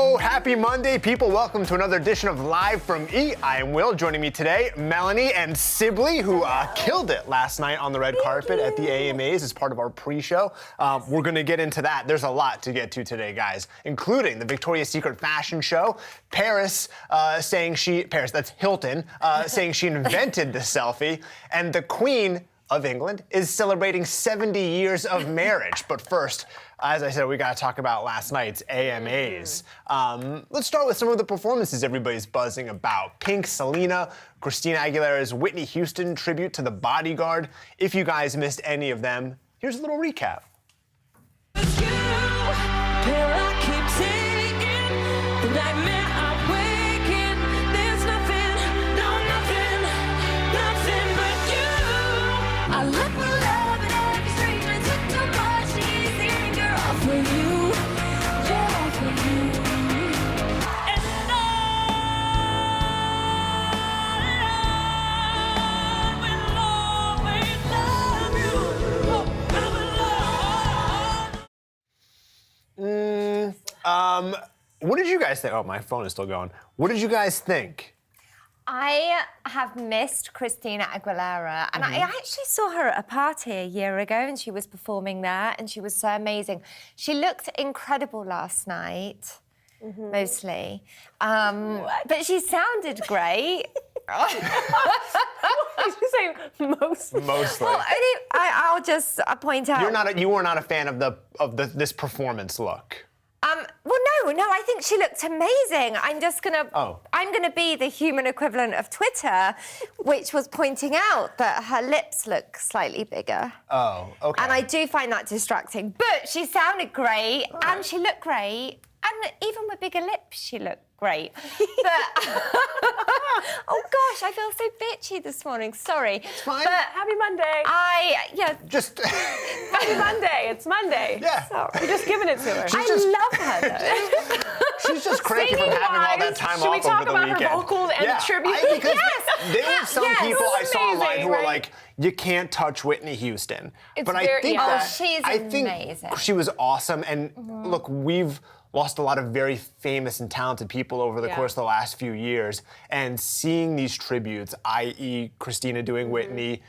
Oh, happy Monday, people. Welcome to another edition of Live from E! I am Will. Joining me today, Melanie and Sibley, who killed it last night on the red carpet at the AMAs as part of our pre-show. We're going to get into that. There's a lot to get to today, guys, including the Victoria's Secret fashion show, Paris, that's Hilton, saying she invented the selfie, and the Queen of England is celebrating 70 years of marriage. But first, as I said, we got to talk about last night's AMAs. Let's start with some of the performances everybody's buzzing about. Pink, Selena, Christina Aguilera's Whitney Houston tribute to The Bodyguard. If you guys missed any of them, here's a little recap. What did you guys think? Oh, my phone is still going. What did you guys think? I have missed Christina Aguilera, and I actually saw her at a party a year ago, and she was performing there, and she was so amazing. She looked incredible last night, mostly, but she sounded great. Did you say mostly? Mostly. Well, I'll just point out. You were not a fan of this performance look. Well, no, I think she looked amazing. I'm gonna be the human equivalent of Twitter, which was pointing out that her lips look slightly bigger. Oh, okay. And I do find that distracting. But she sounded great, and she looked great, and even with bigger lips, she looked great. But oh gosh, I feel so bitchy this morning. Sorry. It's fine. But Happy Monday. Just Happy Monday. It's Monday. Yeah. Sorry. We're just giving it to her. I love her though. She's just cranky from having all that time should off we talk over the about weekend. her vocals and the tribute? Because there were some people I saw online amazing, who were right? like, you can't touch Whitney Houston. It's but very- I think yeah. that she's I think amazing. she was awesome. And look, we've lost a lot of very famous and talented people over the course of the last few years. And seeing these tributes, i.e. Christina doing Whitney,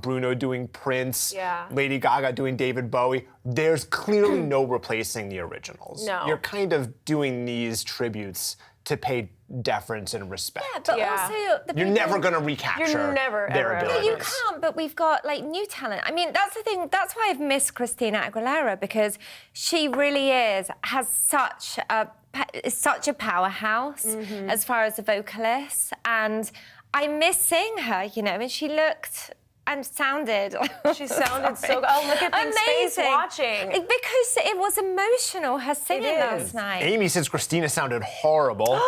Bruno doing Prince, Lady Gaga doing David Bowie, there's clearly no replacing the originals. No. You're kind of doing these tributes to pay deference and respect. Yeah, but also the You're people... never going to recapture You're never, their ever. abilities. No, you can't, but we've got, like, new talent. I mean, that's the thing. That's why I've missed Christina Aguilera, because she really has such a powerhouse as far as a vocalist. And I miss seeing her, you know, and she looked and sounded... She sounded so good. Oh, look at Pink's face watching. Because it was emotional, her singing last night. Amy says Christina sounded horrible. No,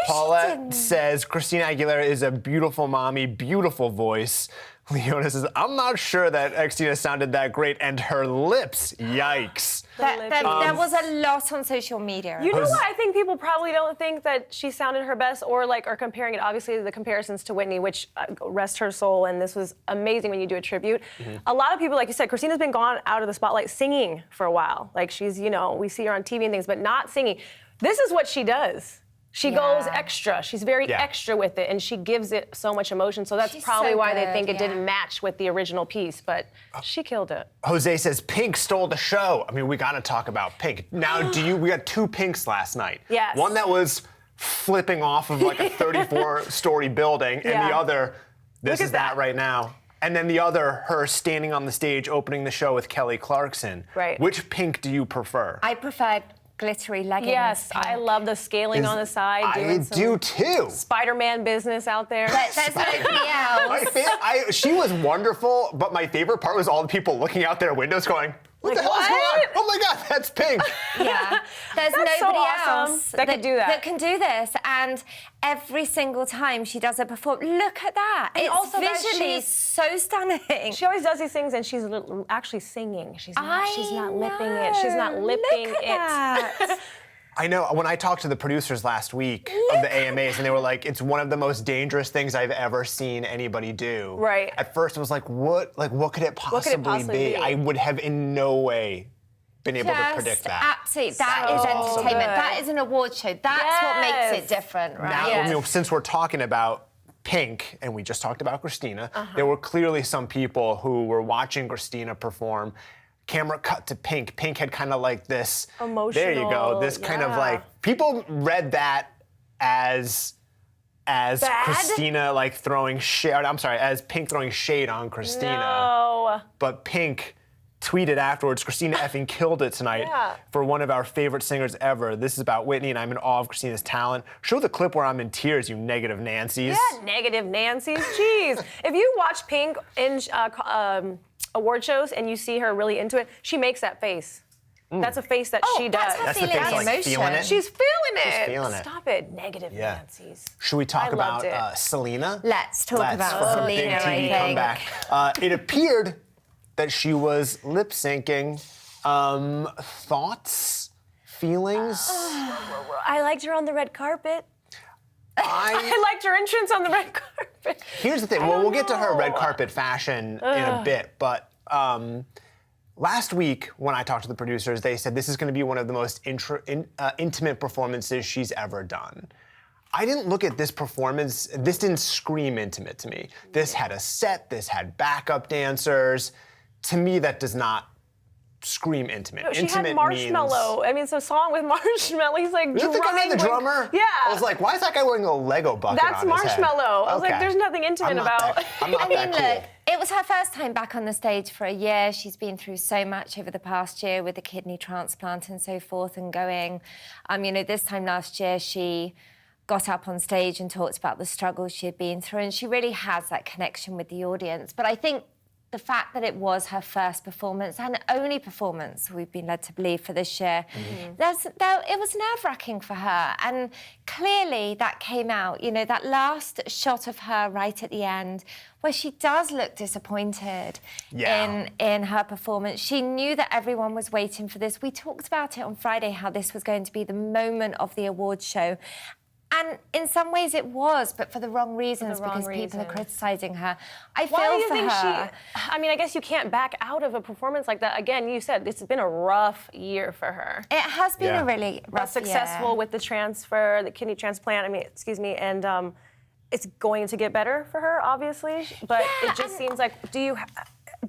Paulette says Christina Aguilera is a beautiful mommy, beautiful voice. Leona says, I'm not sure that Christina sounded that great, and her lips, yikes. There was a lot on social media. You know what? I think people probably don't think that she sounded her best, or are comparing it. Obviously, the comparisons to Whitney, which rest her soul, and this was amazing when you do a tribute. A lot of people, like you said, Christina's been gone out of the spotlight singing for a while. Like she's, we see her on TV and things, but not singing. This is what she does. She goes extra. She's very extra with it, and she gives it so much emotion. So that's probably why they think it didn't match with the original piece, but she killed it. Jose says Pink stole the show. I mean, we got to talk about Pink. Now, we got two Pinks last night. Yes. One that was flipping off of like a 34-story building, and the other, this is that right now. And then the other, her standing on the stage opening the show with Kelly Clarkson. Right. Which Pink do you prefer? I prefer glittery leggings. Yes, I love the scaling on the side. I do too. Spider-Man business out there. There's nobody else. She was wonderful, but my favorite part was all the people looking out their windows going, what the hell is going on? Oh my God, that's Pink. Yeah, there's That's nobody so awesome else that could do that. That can do this, and every single time she does a performance, look at that. And It's also that visually she's- so stunning. She always does these things, and she's actually singing. She's not lipping it. She's not lipping Look at it. that. I know, when I talked to the producers last week of the AMAs, and they were like, it's one of the most dangerous things I've ever seen anybody do. Right. At first, I was like, what could it possibly be? I would have in no way been able to predict that. Absolutely. That is entertainment. good. That is an award show. That's what makes it different, right? Now, I mean, since we're talking about Pink, and we just talked about Christina, there were clearly some people who were watching Christina perform. Camera cut to Pink. Pink had kind of like this. Emotional. There you go. This kind of like people read that as Bad? Christina like throwing shade. I'm sorry, as Pink throwing shade on Christina. No. But Pink tweeted afterwards, Christina effing killed it tonight for one of our favorite singers ever. This is about Whitney, and I'm in awe of Christina's talent. Show the clip where I'm in tears, you negative Nancys. Yeah, negative Nancy's. Jeez. If you watch Pink in award shows and you see her really into it, she makes that face. That's a face that she does. That's her That's the feeling face, the like, emotion. feeling it? She's feeling it. She's feeling it. Stop it, negative Nancy's. Should we talk I loved about Selena? Let's talk about for her Selena, big I TV think. comeback. It appeared that she was lip syncing. Thoughts, feelings. I liked her on the red carpet. I liked her entrance on the red carpet. Here's the thing. Well, we'll get to her red carpet fashion in a bit, but last week when I talked to the producers, they said this is going to be one of the most intimate performances she's ever done. I didn't look at this performance. This didn't scream intimate to me. This had a set. This had backup dancers. To me, that does not scream intimate. She Intimate had Marshmallow. I mean, it's a song with Marshmallow. He's like Is that the guy, the drummer? Yeah. I was like, why is that guy wearing a Lego bucket That's on his head? Marshmallow. I was like, Okay. there's nothing intimate I'm not about. that- I'm not that cool. Look, it was her first time back on the stage for a year. She's been through so much over the past year with the kidney transplant and so forth and going. This time last year, she got up on stage and talked about the struggles she had been through, and she really has that connection with the audience. But I think the fact that it was her first performance and only performance, we've been led to believe, for this year, it was nerve-wracking for her. And clearly that came out, that last shot of her right at the end, where she does look disappointed in her performance. She knew that everyone was waiting for this. We talked about it on Friday, how this was going to be the moment of the awards show. And in some ways it was, but for the wrong reasons, because people are criticising her. I feel Why do you for think her. I guess you can't back out of a performance like that. Again, you said this has been a rough year for her. It has been a really rough Successful year. with the transfer, the kidney transplant, and it's going to get better for her, obviously. But it just seems like, do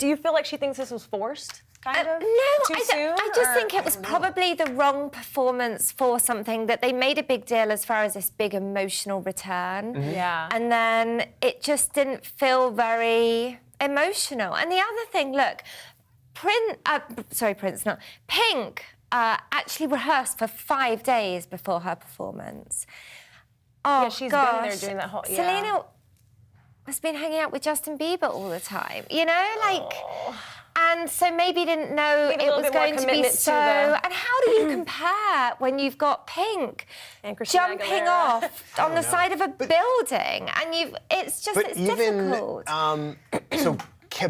you feel like she thinks this was forced? Kind of? No, Too soon? I just think it was probably the wrong performance for something that they made a big deal as far as this big emotional return. Yeah. And then it just didn't feel very emotional. And the other thing, look, Pink actually rehearsed for 5 days before her performance. Oh, Yeah, she's been there doing that whole. Yeah. Selena has been hanging out with Justin Bieber all the time, and so maybe didn't know Need a it little was bit more going to be commitment to so. the- And how do you compare when you've got Pink And Christina jumping Aguilera. off on the side of a building, and it's difficult. So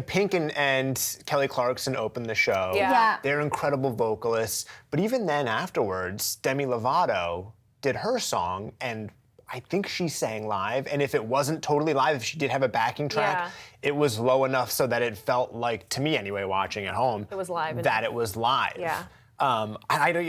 Pink and Kelly Clarkson opened the show. Yeah. They're incredible vocalists. But even then afterwards, Demi Lovato did her song, and I think she sang live. And if it wasn't totally live, if she did have a backing track, it was low enough so that it felt like, to me anyway, watching at home, It was live. that it was live. Yeah.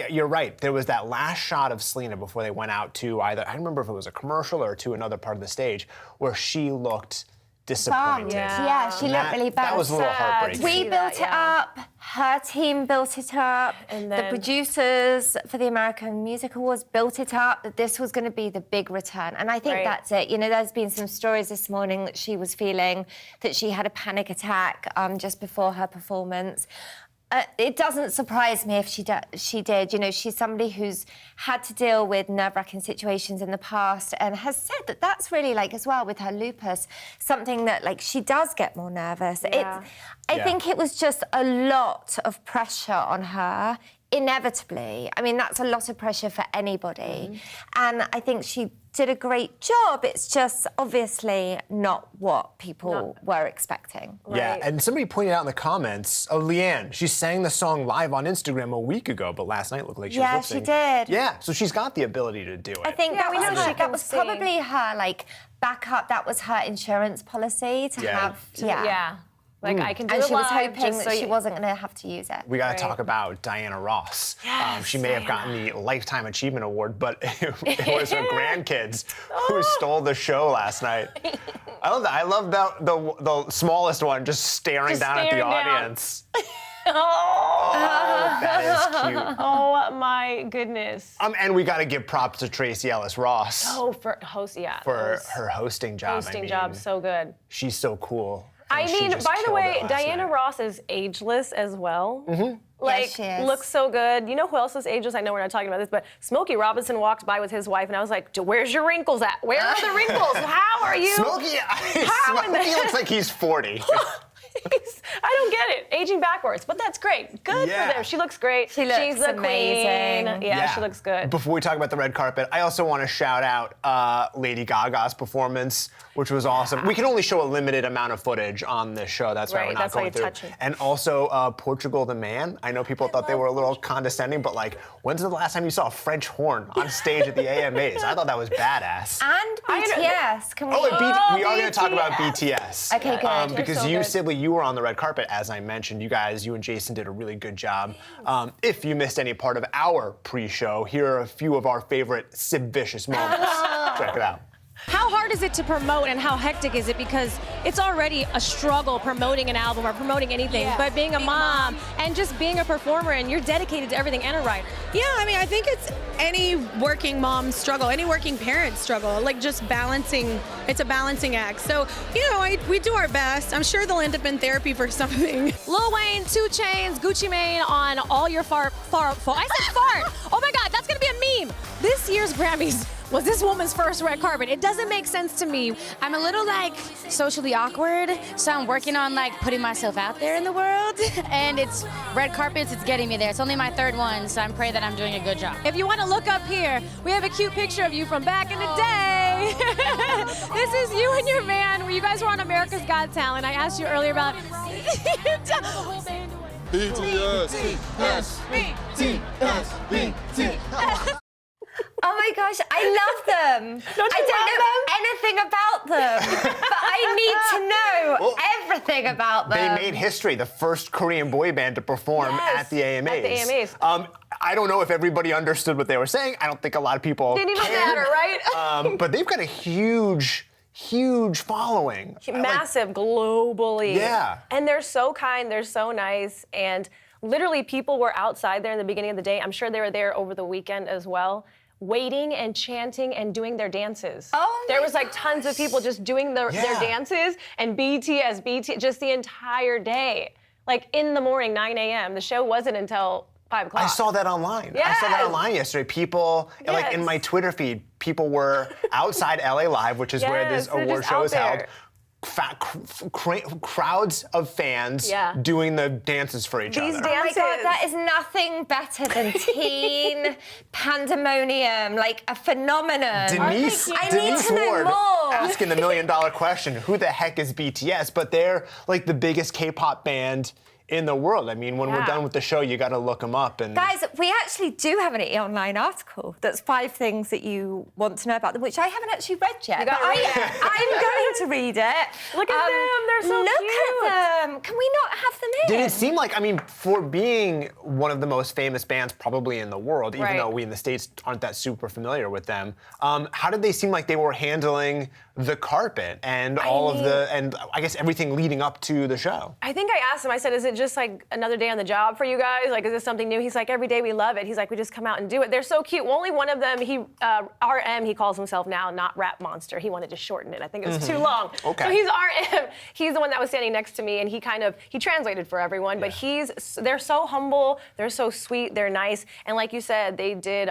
You're right. There was that last shot of Selena before they went out to either, I don't remember if it was a commercial or to another part of the stage, where she looked disappointed. Yeah, she looked really bad. That was a little heartbreaking. We see that, built it up. Her team built it up. And the then- producers for the American Music Awards built it up that this was going to be the big return. And I think Right. that's it. There's been some stories this morning that she was feeling that she had a panic attack just before her performance. It doesn't surprise me if she did. She's somebody who's had to deal with nerve-wracking situations in the past and has said that that's really, as well with her lupus, something that, she does get more nervous. Yeah. I think it was just a lot of pressure on her, inevitably. I mean, that's a lot of pressure for anybody. And I think she did a great job. It's just obviously not what people were expecting. Yeah, Right. and somebody pointed out in the comments, Leanne, she sang the song live on Instagram a week ago, but last night looked like she was Yeah, lip she syncing. did. Yeah, so she's got the ability to do it. I think Yeah, that we was, know she that can was sing. probably her backup. That was her insurance policy to Yeah. have. Yeah. Like I can do And it she was live, hoping just that so she you- wasn't going to have to use it. We got to talk about Diana Ross. Yes, She may have gotten the Lifetime Achievement Award, but it was her grandkids who stole the show last night. I love that. I love that the smallest one just staring down at the staring down. audience. Oh, That is cute. oh my goodness. And we got to give props to Tracy Ellis Ross Oh, for host, yeah. for host- her hosting job. hosting job, so good. She's so cool. I And she mean, just by the killed way, it last Diana night. Ross is ageless as well. Like, she is. looks so good. You know who else is ageless? I know we're not talking about this, but Smokey Robinson walked by with his wife, and I was like, where's your wrinkles at? Where are the wrinkles? How are you? Smokey, How in the- Smokey looks like he's 40. I don't get it. Aging backwards, but that's great. Good Yeah. for them. She looks great. She looks She's the amazing. queen. Yeah, she looks good. Before we talk about the red carpet, I also want to shout out Lady Gaga's performance, which was awesome. We can only show a limited amount of footage on this show. That's why Right, we're not that's why going you're through. touching. And also Portugal the Man. I know people thought they were a little condescending, but like, when's the last time you saw a French horn on stage at the AMAs? I thought that was badass. And BTS. Can we? Oh, and we are going to talk about BTS. BTS. Okay, good. Because They're so you, good. Sibley, you were on the red carpet, as I mentioned. You and Jason did a really good job. If you missed any part of our pre-show, here are a few of our favorite Sib Vicious moments. Check it out. How hard is it to promote and how hectic is it? Because it's already a struggle promoting an album or promoting anything, but being a mom and just being a performer and you're dedicated to everything and a writer. Yeah, I mean, I think it's any working mom's struggle, any working parent's struggle, like just balancing, it's a balancing act. So, we do our best. I'm sure they'll end up in therapy for something. Lil Wayne, 2 Chainz, Gucci Mane on all your I said fart. Oh my God, that's gonna be a meme. This year's Grammys was this woman's first red carpet. It doesn't make sense to me. I'm a little socially awkward, so I'm working on putting myself out there in the world. And it's red carpets, it's getting me there. It's only my 3rd one, so I'm praying that I'm doing a good job. If you want to look up here, we have a cute picture of you from back in the day. This is you and your man when you guys were on America's Got Talent. I asked you earlier about Oh my gosh, I love them. I don't know anything about them, but I need to know everything about them. They made history, the first Korean boy band to perform at the AMAs. At the AMAs. I don't know if everybody understood what they were saying. I don't think a lot of people Didn't even cared. matter, right? But they've got a huge following. Massive globally. Yeah. And they're so kind, they're so nice, and literally people were outside there in the beginning of the day. I'm sure they were there over the weekend as well, waiting and chanting and doing their dances. Oh there my was tons of people just doing their dances and BTS just the entire day. Like in the morning, 9 a.m. The show wasn't until 5 o'clock. I saw that online. I saw that Yes. online yesterday. People, like in Yes. my Twitter feed, people were outside LA Live, which is where this Yes, they're award just show out is held. there. Crowds of fans doing the dances for each These other. Oh my God, dances. that is nothing better than teen pandemonium, like a phenomenon. Denise I need to know Ward more. asking the $1 million question, who the heck is BTS? But they're like the biggest K-pop band in the world. I mean, when we're done with the show, you got to look them up. And Guys, we actually do have an online article that's 5 things that you want to know about them, which I haven't actually read yet. You gotta but read it. I'm going to read it. Look at them, they're so look cute. at them. Can we not have them in? did it seem like, I mean, for being one of the most famous bands probably in the world, even Right. though we in the States aren't that super familiar with them, how did they seem like they were handling the carpet and and I guess everything leading up to the show? I think I asked him, I said, is it just like another day on the job for you guys? Like, is this something new? He's like, every day we love it. He's like, we just come out and do it. They're so cute. Well, only one of them, RM, he calls himself now, not Rap Monster. He wanted to shorten it. I think it was too long. Okay. So he's RM. He's the one that was standing next to me, and he translated for everyone, but they're so humble, they're so sweet, they're nice. And like you said, they did,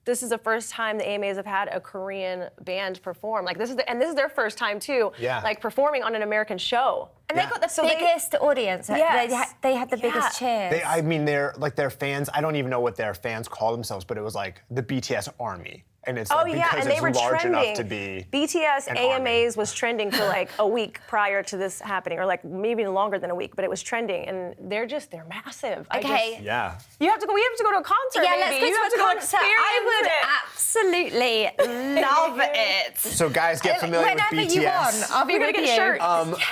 this is the first time the AMAs have had a Korean band perform. Like this is their first time too. Yeah. Like performing on an American show. And they got the biggest audience. Yes. They had the biggest cheers. I mean, they're like their fans. I don't even know what their fans call themselves, but it was like the BTS army. And it's Oh like, yeah, because and they it's were large trending. enough to be BTS an AMAs army. was trending for like a week prior to this happening, or like maybe longer than a week, but it was trending, and they're massive. Okay. Yeah. We have to go to a concert. Yeah, maybe. let's go You have to a concert. I experience would it. absolutely love it. So guys, get familiar with Whenever BTS. you want, I'll be We're gonna with get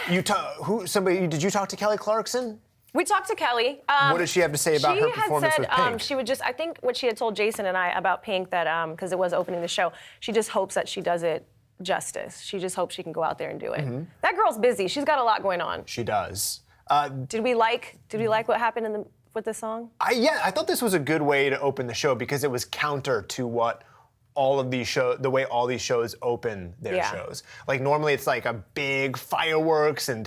you. shirts. Did you talk to Kelly Clarkson? We talked to Kelly. What did she have to say about her performance she with had said Pink? she would just, I think what she had told Jason and I about Pink, that because it was opening the show, she just hopes that she does it justice. She just hopes she can go out there and do it. That girl's busy. She's got a lot going on. She does. Did we like what happened with the song? I thought this was a good way to open the show because it was counter to what the way all these shows open their shows. Like normally it's like a big fireworks and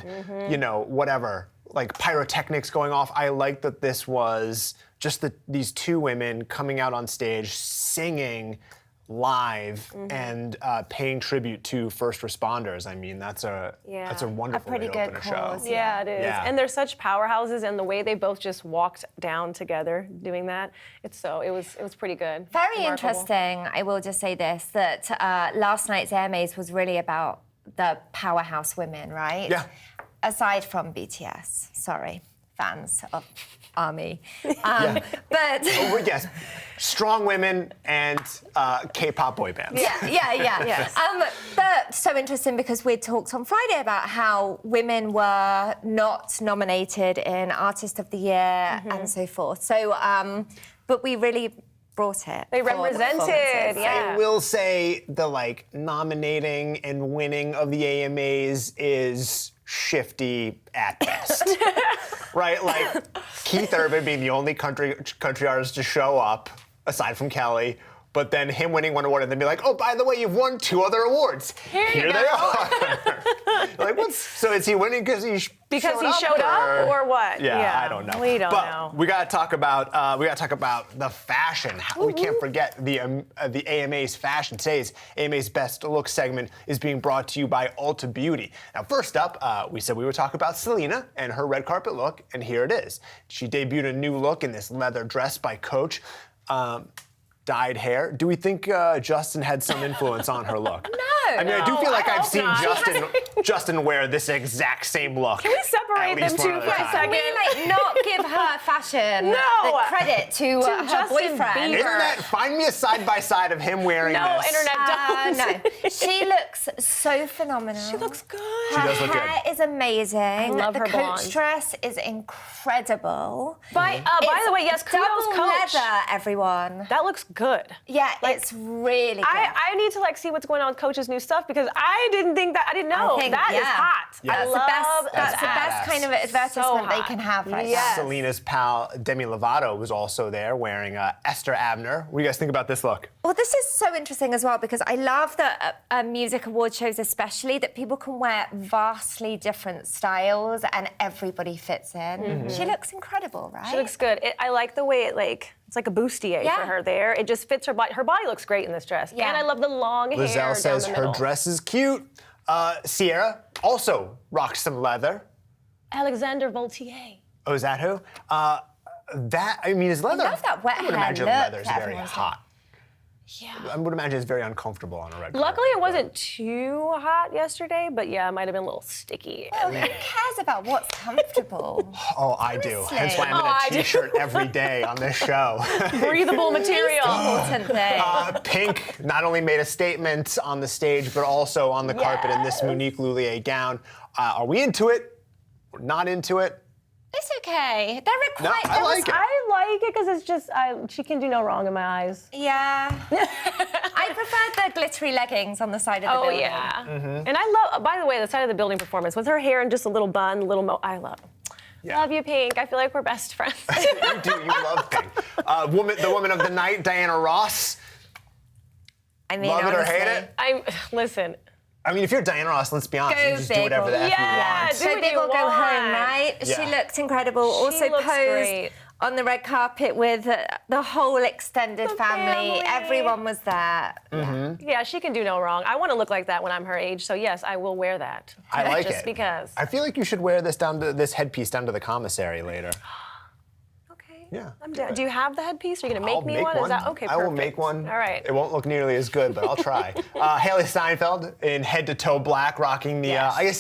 whatever, like pyrotechnics going off. I like that this was just these two women coming out on stage singing live and paying tribute to first responders. I mean, that's a wonderful way to open a show. Yeah, it is. Yeah. And they're such powerhouses, and the way they both just walked down together doing that, it was pretty good. Very Remarkable. interesting. I will just say this, that last night's AMAs was really about the powerhouse women, right? Yeah. Aside from BTS, sorry, fans of ARMY. But Yes, strong women and K-pop boy bands. yeah. Yes. But so interesting because we talked on Friday about how women were not nominated in Artist of the Year and so forth. So, but we really brought it. They for the represented, performances. yeah. I will say the nominating and winning of the AMAs is shifty at best. Right? Like Keith Urban being the only country artist to show up, aside from Kelly, but then him winning one award and then be like, oh, by the way, you've won 2 other awards. Here they are. Like, so is he winning because he showed up or what? Yeah, I don't know. We don't but know. We gotta talk about the fashion. We can't forget the AMA's fashion. Today's AMA's Best Look segment is being brought to you by Ulta Beauty. Now, first up, we said we would talk about Selena and her red carpet look, and here it is. She debuted a new look in this leather dress by Coach. Dyed hair. Do we think Justin had some influence on her look? No. I mean, I do feel like I I've hope seen not. Justin wear this exact same look. Can we separate them two for a Can second? we not give her fashion No. the credit to her Justin boyfriend? Bieber. Internet, find me a side by side of him wearing No, this. internet don't. No, she looks so phenomenal. She looks good. She does look Her good. hair is amazing. I love the her Coach blonde. dress is incredible. By It's the way, yes, kudos double Coach. leather, everyone. That looks good. Yeah, it's really good. I need to see what's going on with Coach's new stuff because I didn't know. think, That is yeah. hot. Yeah. I That's love the best badass. kind of advertisement they hot. can have right Yes. Selena's pal Demi Lovato was also there wearing Esther Abner. What do you guys think about this look? Well, this is so interesting as well because I love that music award shows especially that people can wear vastly different styles and everybody fits in. She looks incredible, right? She looks good. I like the way it's like a bustier Yeah. for her there. It just fits her body. Her body looks great in this dress. Yeah. And I love the long hair Lizelle down says the her middle. dress is cute. Sierra also rocked some leather. Alexander Voltier. Oh, is that who? Is leather? love that wet I would hair imagine look leather's that very everyone's hot. Yeah. I would imagine it's very uncomfortable on a red Luckily, it carpet, wasn't too hot yesterday, but yeah, it might have been a little sticky. Well, who cares about what's comfortable? Oh, I do. Honestly. Hence why I'm in Oh, I a do. t-shirt every day on this show. Breathable material. Important thing. Pink not only made a statement on the stage, but also on the carpet in this Monique Lullier gown. Are we into it? We're not into it. It's okay. They're No, required. I like it. I like it because it's just, she can do no wrong in my eyes. Yeah. I prefer the glittery leggings on the side of the Oh, building. yeah. And I love, by the way, the side of the building performance with her hair in just a little bun, I love it. Yeah. Love you, Pink. I feel like we're best friends. You do. You love Pink. The woman of the night, Diana Ross. I mean, Love it or hate honestly. it? Listen. I mean, if you're Diana Ross, let's be honest, Go you just do big whatever or- the F Yeah, you want. do So what big you or go home, want. right? Yeah. She looked incredible. Also looks posed great. on the red carpet with the whole extended family. family. Everyone was there. Yeah, she can do no wrong. I want to look like that when I'm her age, so yes, I will wear that. I like just it. because. I feel like you should wear this headpiece down to the commissary later. Okay. Yeah. I'm down. Do you have the headpiece? Are you gonna make I'll me make one? Is that okay? I will Perfect. make one. All right. It won't look nearly as good, but I'll try. Haley Steinfeld in head-to-toe black, rocking the. Yes. I guess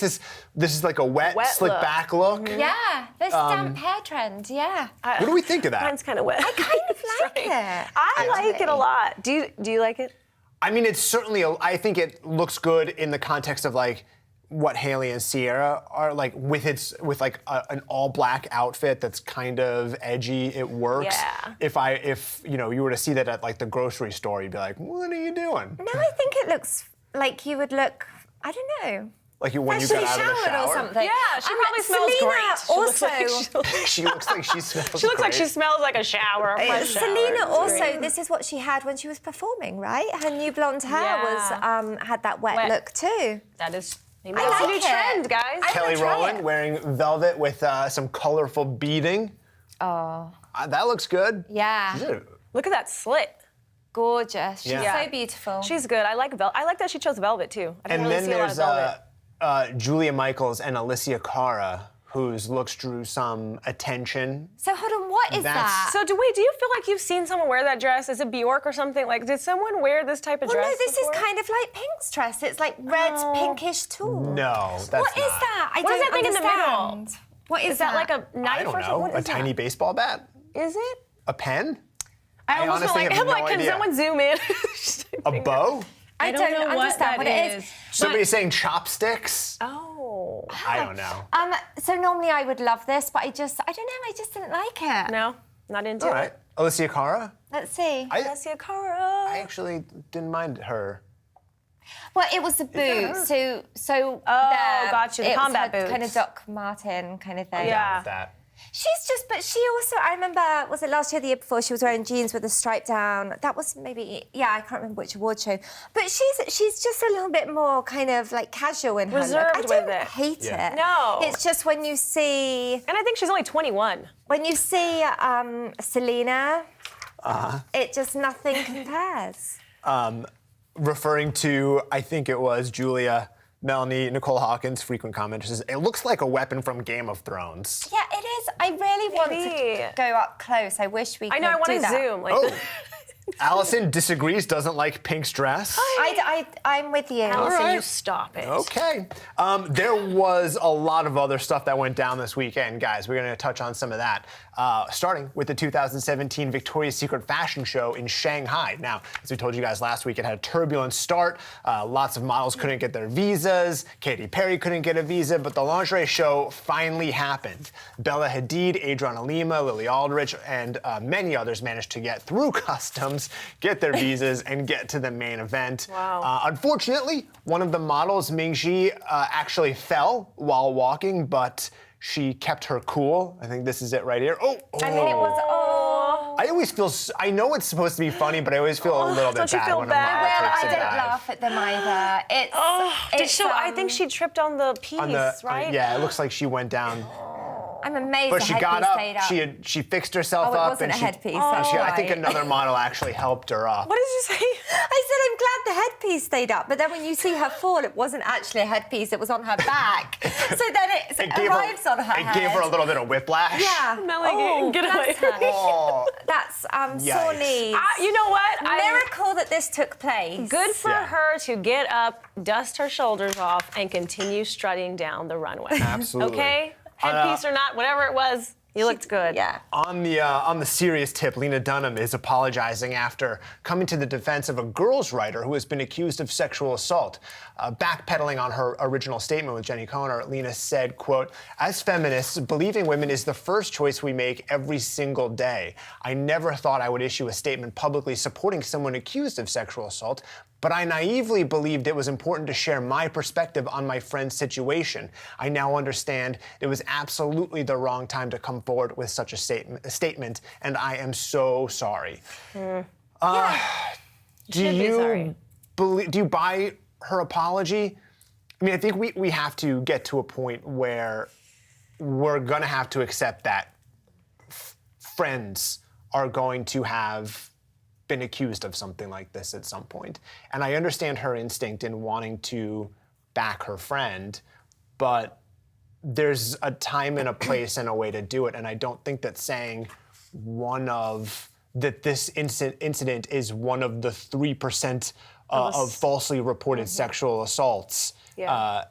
this is like a wet slick look. back look. Yeah, the damp hair trend, yeah. What do we think of that? Mine's kind of wet. I kind of like it. I like it a lot. Do you like it? I mean, it's certainly. I think it looks good in the context of like what Haley and Sierra are like with an all black outfit that's kind of edgy. It works. Yeah. If you were to see that at like the grocery store, you'd be like, what are you doing? No, I think it looks like you would look, I don't know. Like when you freshly got out of the showered shower. or something. Yeah, she probably smells Selena great. She looks like she smells. She looks like great. she smells like a shower. a fresh shower. Selena It's also, great. this is what she had when she was performing, right? Her new blonde hair Yeah. was had that wet Wet. look too. That is. Maybe I that's a like new it. trend, guys. I- Kelly I'm gonna try Rowland it. wearing velvet with some colorful beading. Oh, That looks good. yeah. Look at that slit. Gorgeous. She's Yeah. so beautiful. She's good. I like velvet. I like that she chose velvet too. I didn't And really then see a lot of velvet. there's Julia Michaels and Alicia Cara, whose looks drew some attention. So hold on, what is That's- that? So do you feel like you've seen someone wear that dress? Is it Bjork or something? Like, did someone wear this type of well, dress no, this before? is kind of like Pink's dress. It's like red, pinkish tulle. No, that's What is not. that? I What is don't that thing in the middle? understand. What Is that like a knife I don't or know. something? What A is tiny baseball bat? that? Is it? A pen? I almost feel honestly like, have I'm no like, can idea. someone zoom in? A bow? I don't know what understand that what it is. is. Somebody's saying chopsticks? Oh. I don't know. So normally I would love this, but I don't know, I just didn't like it. No, not into All it. right. Alicia Cara? Let's see. Alessia Cara. I actually didn't mind her. Well, it was the boots. So got you, the it was combat her boots. kind of Doc Martin kind of thing. Yeah. That. She's just, but she also, I remember, was it last year, the year before, she was wearing jeans with a stripe down. That was maybe, yeah, I can't remember which award show. But she's just a little bit more kind of like casual in her look. Reserved I with don't it. hate Yeah. it. No. It's just when you see And I think she's only 21. Selena, it just nothing compares. Referring to, I think it was Julia, Melanie, Nicole Hawkins, frequent commenters, says, it looks like a weapon from Game of Thrones. Yeah, it is. I really want Maybe. to go up close. I wish we could I know, I want do to that. zoom. Like, Oh. Allison disagrees, doesn't like Pink's dress. I'm with you. Allison, right. you stop it. Okay. There was a lot of other stuff that went down this weekend, guys. We're going to touch on some of that. Starting with the 2017 Victoria's Secret fashion show in Shanghai. Now, as we told you guys last week, it had a turbulent start. Lots of models couldn't get their visas. Katy Perry couldn't get a visa, but the lingerie show finally happened. Bella Hadid, Adriana Lima, Lily Aldrich, and many others managed to get through customs, get their visas, and get to the main event. Wow. Unfortunately, one of the models, Mingxi, actually fell while walking, but she kept her cool. I think this is it right here. Oh! I mean, it was. Oh. I always feel, I know it's supposed to be funny, but I always feel a little bit Don't you bad feel when bad? a Well, model I takes a don't dive. laugh at them either. It's. I think she tripped on the piece, On the, right? yeah, it looks like she went down. I'm amazed But the she headpiece got up, stayed up. she fixed herself Oh, it up. wasn't and a she, headpiece, and that's I think right. another model actually helped her up. What did you say? I said I'm glad the headpiece stayed up, but then when you see her fall, it wasn't actually a headpiece; it was on her back. So then it arrives on her head. It gave her a little bit of whiplash. Yeah. Melanie, get away. bless her. Oh, That's sore Yikes. knees. You know what? Miracle that this took place. Good for Yeah. her to get up, dust her shoulders off, and continue strutting down the runway. Absolutely. Okay? Headpiece or not, whatever it was, you looked good. Yeah. On the serious tip, Lena Dunham is apologizing after coming to the defense of a girls' writer who has been accused of sexual assault. Backpedaling on her original statement with Jenny Conner, Lena said, quote, "As feminists, believing women is the first choice we make every single day. I never thought I would issue a statement publicly supporting someone accused of sexual assault, but I naively believed it was important to share my perspective on my friend's situation. I now understand it was absolutely the wrong time to come forward with such a statement, and I am so sorry." Should Do be sorry. you buy her apology? I mean, I think we have to get to a point where we're gonna have to accept that friends are going to have been accused of something like this at some point. And I understand her instinct in wanting to back her friend, but there's a time and a place and a way to do it. And I don't think that saying this incident is one of the 3% of falsely reported sexual assaults. Yeah.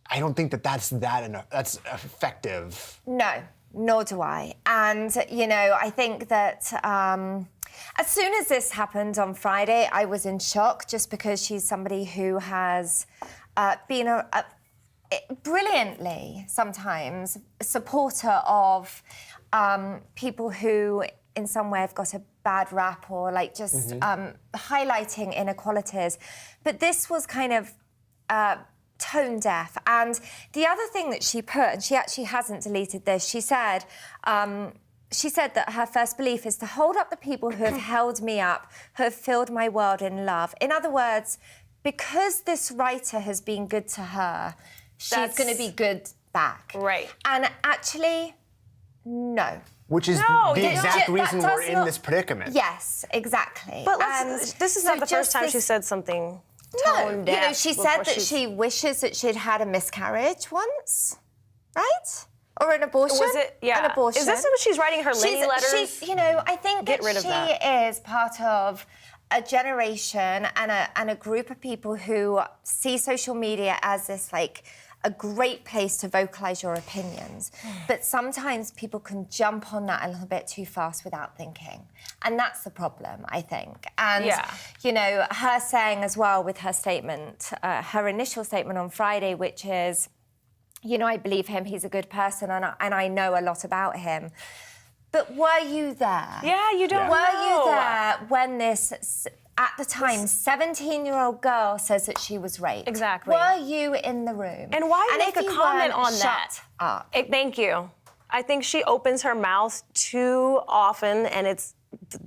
I don't think that's that's effective. No, nor do I. And, you know, I think that as soon as this happened on Friday, I was in shock just because she's somebody who has been brilliantly, sometimes, a supporter of people who in some way have got a bad rap or like just highlighting inequalities. But this was kind of tone deaf. And the other thing that she put, and she actually hasn't deleted this, she said that her first belief is to hold up the people who have held me up, who have filled my world in love. In other words, because this writer has been good to her, she's going to be good back. Right. And actually, no. Which is the exact reason we're in this predicament. Yes, exactly. But this is not the first time she said something tone deaf. You know, she said that she wishes that she'd had a miscarriage once, right? Or an abortion. Was it? Yeah. An abortion. Is this what she's writing her Lenny letters? You know, I think Get rid of that. she is part of a generation and a group of people who see social media as this, like, a great place to vocalise your opinions. But sometimes people can jump on that a little bit too fast without thinking. And that's the problem, I think. And, you know, her saying as well with her statement, her initial statement on Friday, which is, you know, I believe him, he's a good person, and I know a lot about him. But were you there? Yeah, you don't know. Were you there when this, at the time, 17-year-old girl says that she was raped? Exactly. Were you in the room? And why make if a you comment weren't, on that? shut up. Thank you. I think she opens her mouth too often, and it's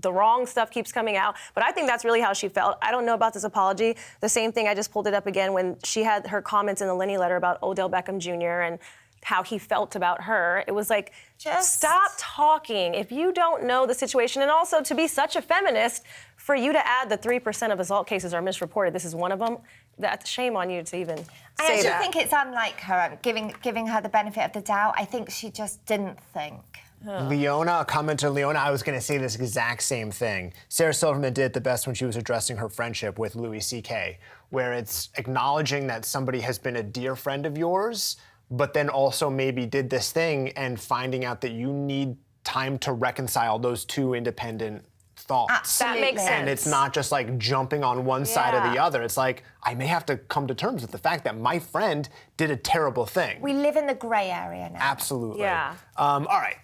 the wrong stuff keeps coming out. But I think that's really how she felt. I don't know about this apology. The same thing, I just pulled it up again when she had her comments in the Lenny letter about Odell Beckham Jr. and how he felt about her. It was like, just stop talking. If you don't know the situation, and also to be such a feminist, for you to add the 3% of assault cases are misreported, this is one of them, that's shame on you to even say that. I actually think it's unlike her, giving her the benefit of the doubt. I think she just didn't think. Leona, a commenter, Leona, I was going to say this exact same thing. Sarah Silverman did the best when she was addressing her friendship with Louis C.K., where it's acknowledging that somebody has been a dear friend of yours, but then also maybe did this thing and finding out that you need time to reconcile those two independent thoughts. Absolutely. That makes sense. And it's not just like jumping on one side or the other. It's like, I may have to come to terms with the fact that my friend did a terrible thing. We live in the grey area now. Absolutely. Yeah. All right.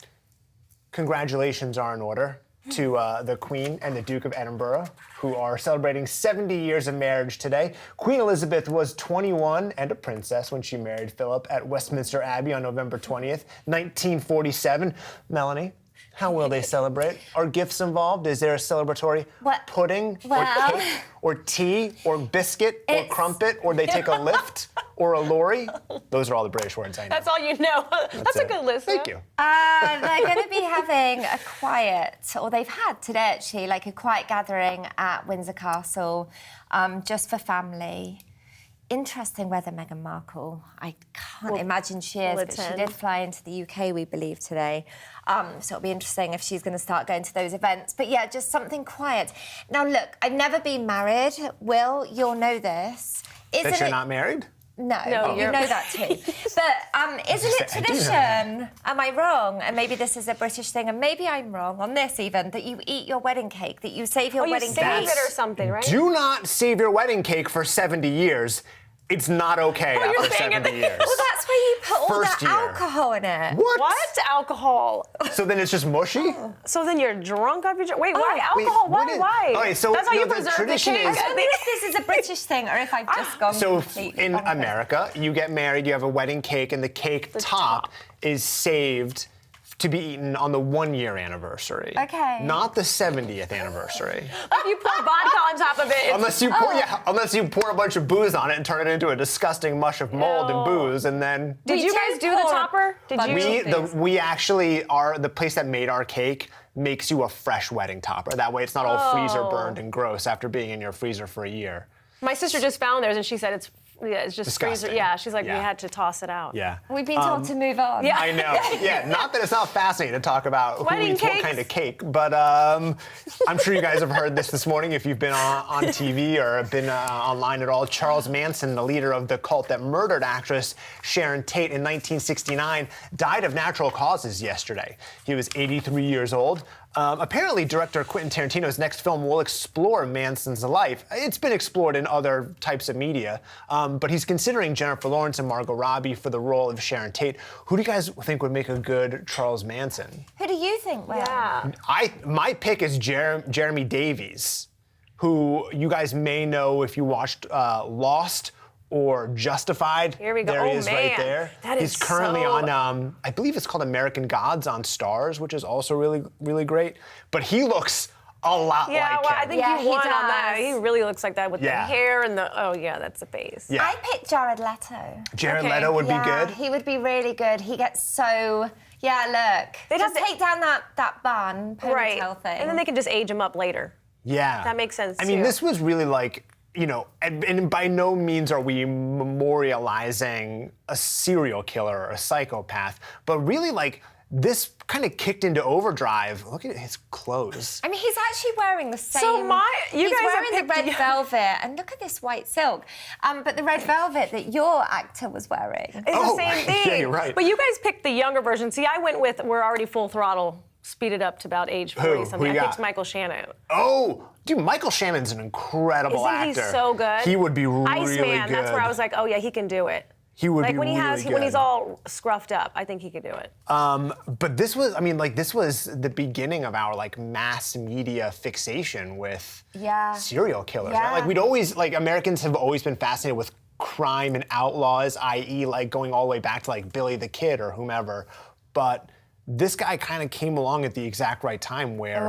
Congratulations are in order to the Queen and the Duke of Edinburgh, who are celebrating 70 years of marriage today. Queen Elizabeth was 21 and a princess when she married Philip at Westminster Abbey on November 20th, 1947. Melanie, how will they celebrate? Are gifts involved? Is there a celebratory pudding or cake or tea or biscuit or crumpet, or they take a lift or a lorry? Those are all the British words I know. That's all you know. That's a good list. Thank you. They're going to be having a quiet, or they've had today actually, like a quiet gathering at Windsor Castle, just for family. Interesting whether Meghan Markle, I can't imagine she is, but she did fly into the UK, we believe, today. So it'll be interesting if she's going to start going to those events. But yeah, just something quiet. Now look, I've never been married. Will, you'll know this. That you're not married? No, No, you know that too. But isn't it tradition? Am I wrong? And maybe this is a British thing, and maybe I'm wrong on this even, that you eat your wedding cake, that you save your wedding cake. You save it or something, right? Do not save your wedding cake for 70 years. It's not okay after 70 years. Well, that's where you put all First that year. alcohol in it. What? Alcohol. So then it's just mushy? So then you're drunk off your drink? Wait, why alcohol? Why? All right, so that's how you the preserve the tradition cake? is- I wonder if this is a British thing or if I've just gone So completely in off it. America, you get married, you have a wedding cake, and the cake top is saved to be eaten on the 1-year anniversary. Okay. Not the 70th anniversary. If you pour vodka on top of it, it's Unless you pour a bunch of booze on it and turn it into a disgusting mush of mold and booze, and then Did you guys do the topper? we actually are the place that made our cake makes you a fresh wedding topper. That way it's not all freezer burned and gross after being in your freezer for a year. My sister just found theirs and she said it's it's just Disgusting. Yeah, she's like, Yeah. we had to toss it out. Yeah. We've been told to move on. Yeah. I know. Yeah, not that it's not fascinating to talk about who Wedding eats what cakes. kind of cake, but I'm sure you guys have heard this morning if you've been on TV or been online at all. Charles Manson, the leader of the cult that murdered actress Sharon Tate in 1969, died of natural causes yesterday. He was 83 years old. Apparently, director Quentin Tarantino's next film will explore Manson's life. It's been explored in other types of media, but he's considering Jennifer Lawrence and Margot Robbie for the role of Sharon Tate. Who do you guys think would make a good Charles Manson? Who do you think will? Yeah. My pick is Jeremy Davies, who you guys may know if you watched Lost or Justified. Here we go. There he Oh, is right man. there. That He's is currently so- on, I believe it's called American Gods on Stars, which is also really, really great. But he looks a lot Yeah, like well, him. I think Yeah, he he won on that. does. He really looks like that with Yeah. the hair and the, oh yeah, that's the face. Yeah. I picked Jared Leto. Jared Okay. Leto would Yeah, be good. he would be really good. He gets so, look. They'd Just have to- take down that bun, Right. ponytail thing. And then they can just age him up later. Yeah. That makes sense, I mean, too. this was really like, and by no means are we memorializing a serial killer or a psychopath, but really like this kind of kicked into overdrive. Look at his clothes. I mean, he's actually wearing the same. So you he's guys have wearing the picked- red velvet, and look at this white silk. But the red velvet that your actor was wearing. It's Oh, the same thing. yeah, you're right. But you guys picked the younger version. See, I went with we're already full throttle, speeded up to about age 40 Who something. you I picked got? Michael Shannon. Oh, dude, Michael Shannon's an incredible Isn't he actor. so good? He would be really Iceman, good. that's where I was like, oh yeah, he can do it. He would Like be when he really when he's good. all scruffed up, I think he could do it. But this was, I mean, like this was the beginning of our like mass media fixation with serial killers, right? Yeah. Like we'd always, like Americans have always been fascinated with crime and outlaws, i.e. like going all the way back to like Billy the Kid or whomever. But this guy kind of came along at the exact right time where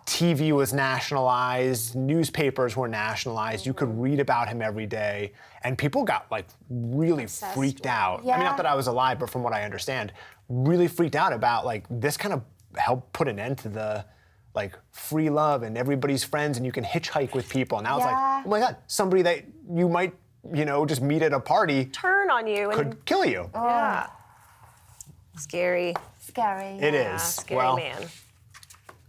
TV was nationalized, newspapers were nationalized, you could read about him every day, and people got like really freaked out. I mean, not that I was alive, but from what I understand, really freaked out about like this kind of helped put an end to the like free love and everybody's friends and you can hitchhike with people. And now it's like, oh my God, somebody that you might, just meet at a party Turn on you and could kill you. yeah. Scary. Scary. It Yeah, is. scary Well, man.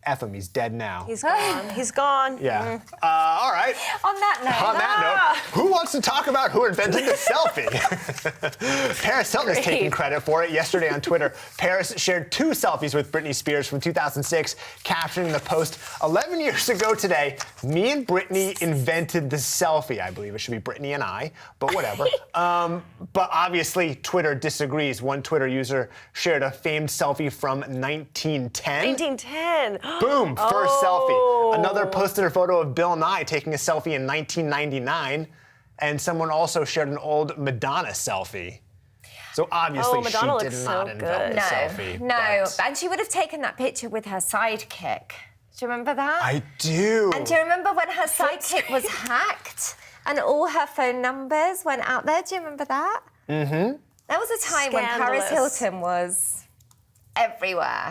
F him, he's dead now. He's gone. He's gone. Yeah. All right. On that note. On that note, who wants to talk about who invented the selfie? Paris Hilton is taking Great. credit for it. Yesterday on Twitter, Paris shared 2 selfies with Britney Spears from 2006, captioning the post, 11 years ago today, me and Britney invented the selfie. I believe it should be Britney and I, but whatever. But obviously, Twitter disagrees. One Twitter user shared a famed selfie from 1910. 1910. Boom, first selfie. Another posted a photo of Bill Nye taking a selfie in 1999, and someone also shared an old Madonna selfie. So obviously Madonna she did looks not so invent good. the No, selfie. no. but And she would have taken that picture with her sidekick. Do you remember that? I do. And do you remember when her sidekick was hacked and all her phone numbers went out there? Do you remember that? Mm-hmm. There was a time when Paris Scandalous. Hilton was everywhere.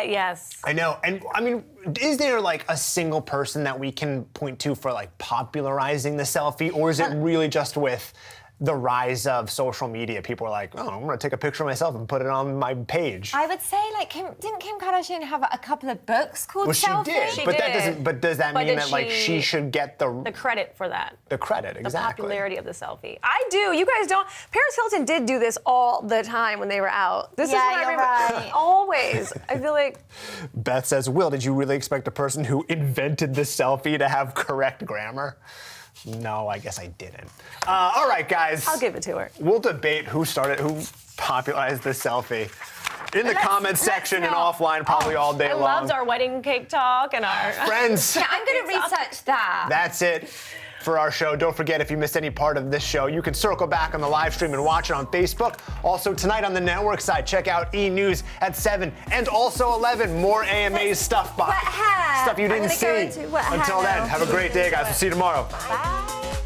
Yes. I know. And I mean, is there like a single person that we can point to for like popularizing the selfie? Or is it really just with the rise of social media? People are like, oh, I'm gonna take a picture of myself and put it on my page. I would say, like, didn't Kim Kardashian have a couple of books called Well, she Selfie? did, She but that did. doesn't. But does that But mean did that like she- she should get The credit for that. the credit? The Exactly. popularity of the selfie. I do. You guys don't. Paris Hilton did do this all the time when they were out. This is Yeah, what I you're remember. right. Always. I feel like Beth says, Will, did you really expect a person who invented the selfie to have correct grammar? No, I guess I didn't. All right, guys. I'll give it to her. We'll debate who popularized the selfie in the comment section and not. offline probably all day I long. loved our wedding cake talk and our Friends, Yeah, I'm going to research that. that's it for our show. Don't forget, if you missed any part of this show, you can circle back on the live stream and watch it on Facebook. Also, tonight on the network side, check out E! News at 7 and also 11. More AMA stuff, Wet hair. stuff you I'm didn't gonna go see. into wet hair Until then, now. have a great day, guys. We'll see you tomorrow. Bye.